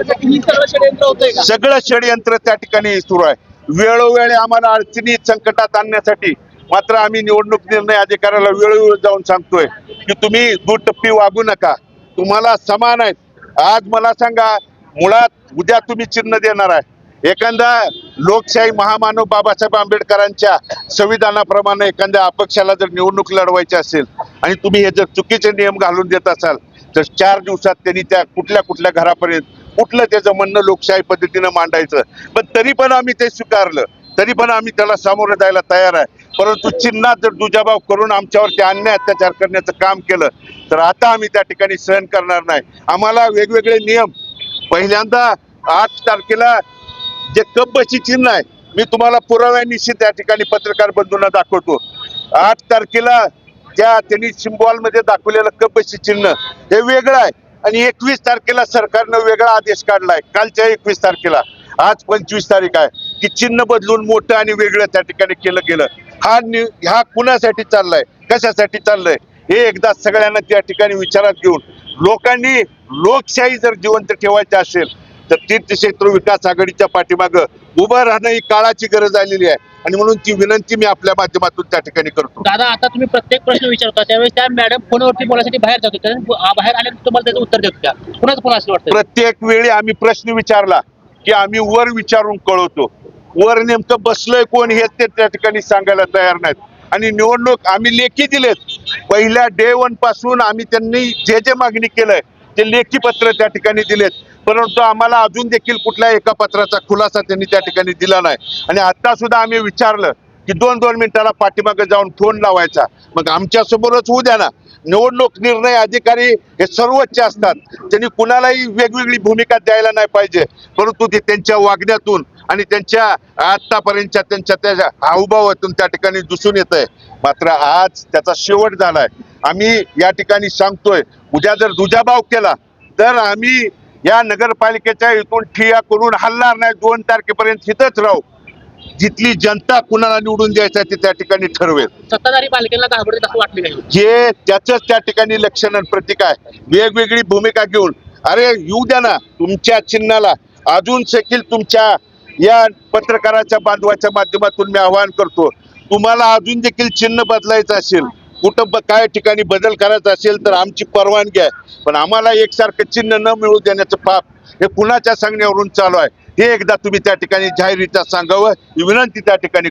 करण्यासाठी ही सगळं षडयंत्र होतंय का? सगळं षडयंत्र त्या ठिकाणी सुरू आहे. वेळोवेळी आम्हाला अडचणी संकटात आणण्यासाठी मात्र आम्ही निवडणूक निर्णय अधिकाऱ्याला वेळोवेळी जाऊन सांगतोय की तुम्ही दुटप्पी वागू नका, तुम्हाला समान आहेत. आज मला सांगा, मुळात उद्या तुम्ही चिन्ह देणार आहे. एखादा लोकशाही महामानव बाबासाहेब आंबेडकरांच्या संविधानाप्रमाणे एखाद्या अपक्षाला जर निवडणूक लढवायची असेल आणि तुम्ही हे जर चुकीचे नियम घालून देत असाल तर 4 दिवसात त्यांनी त्या कुठल्या घरापर्यंत कुठलं त्याचं म्हणणं लोकशाही पद्धतीनं मांडायचं. पण तरी पण आम्ही ते स्वीकारलं, तरी पण आम्ही त्याला सामोरं जायला तयार आहे. परंतु चिन्हात जर दुजाभाव करून आमच्यावरती अन्याय अत्याचार करण्याचं काम केलं तर आता आम्ही त्या ठिकाणी सहन करणार नाही. आम्हाला वेगवेगळे नियम, पहिल्यांदा 8 तारखेला जे कब्बशी चिन्ह आहे, मी तुम्हाला पुराव्यानिशी त्या ठिकाणी पत्रकार बंधूंना दाखवतो. 8 तारखेला त्यांनी सिम्बॉल मध्ये दाखवलेलं कब्बशी चिन्ह हे वेगळं आहे आणि 21 तारखेला सरकारनं वेगळा आदेश काढलाय. कालच्या 21 तारखेला, आज 25 तारीख आहे, की चिन्ह बदलून मोठं आणि वेगळं त्या ठिकाणी केलं गेलं. हा कुणासाठी चाललाय, कशासाठी चाललंय हे एकदा सगळ्यांना त्या ठिकाणी विचारात घेऊन लोकांनी लोकशाही जर जिवंत ठेवायची असेल तर तीर्थक्षेत्र विकास आघाडीच्या पाठीमागं उभं राहणं ही काळाची गरज आलेली आहे. आणि म्हणून ती विनंती मी आपल्या माध्यमातून त्या ठिकाणी करतो. दादा, आता तुम्ही प्रत्येक प्रश्न विचारता त्यावेळेस त्या मॅडम फोनवरती बोलायसाठी बाहेर जात होत्या, बाहेर आल्यानंतर तुम्हाला त्याचं उत्तर देत होत्या. कुणाचं फोन असं वाटतं? प्रत्येक वेळी आम्ही प्रश्न विचारला की आम्ही वर विचारून कळवतो. वर नेमकं बसलंय कोण हे ते त्या ठिकाणी सांगायला तयार नाहीत. आणि निवडणूक आम्ही लेखी दिलेत. पहिल्या डे 1 पासून आम्ही त्यांनी जे मागणी केलंय ते लेखी पत्र त्या ठिकाणी दिलेत. परंतु आम्हाला अजून देखील कुठल्या एका पत्राचा खुलासा त्यांनी त्या ठिकाणी दिला नाही. आणि आता सुद्धा आम्ही विचारलं की 2-2 मिनिटाला पाठीमागे जाऊन फोन लावायचा. मग आमच्या समोरच होऊ द्या ना. निवडणूक निर्णय अधिकारी हे सर्वोच्च असतात, त्यांनी कुणालाही वेगवेगळी भूमिका द्यायला नाही पाहिजे. परंतु ते त्यांच्या वागण्यातून आणि त्यांच्या आतापर्यंतच्या त्या हावभावातून त्या ठिकाणी दिसून येत आहे. मात्र आज त्याचा शेवट झालाय. आम्ही या ठिकाणी सांगतोय, उद्या जर दुजाभाव केला तर आम्ही या नगरपालिकेच्या इथून ठिय्या करून हलणार नाही. 2 तारखेपर्यंत इथंच राहू. जिथली जनता कुणाला निवडून द्यायचं ते त्या ठिकाणी ठरवेल. सत्ताधारी पालिकेला घाबरत असं वाटलं नाही? जे त्याच त्या ठिकाणी लक्षण प्रतीक आहे. वेगवेगळी भूमिका घेऊन, अरे येऊ द्या ना. तुमच्या चिन्हाला अजून देखील तुमच्या या पत्रकाराच्या बांधवाच्या माध्यमातून मी आवाहन करतो, तुम्हाला अजून देखील चिन्ह बदलायचं असेल, कुठं काय ठिकाणी बदल करायचा असेल तर आमची परवानगी आहे. पण आम्हाला एकसारखं चिन्ह न मिळू देण्याचं पाप हे कुणाच्या सांगण्यावरून चालू आहे हे एकदा तुम्ही त्या ठिकाणी जाहीररित्या सांगावं ही विनंती त्या ठिकाणी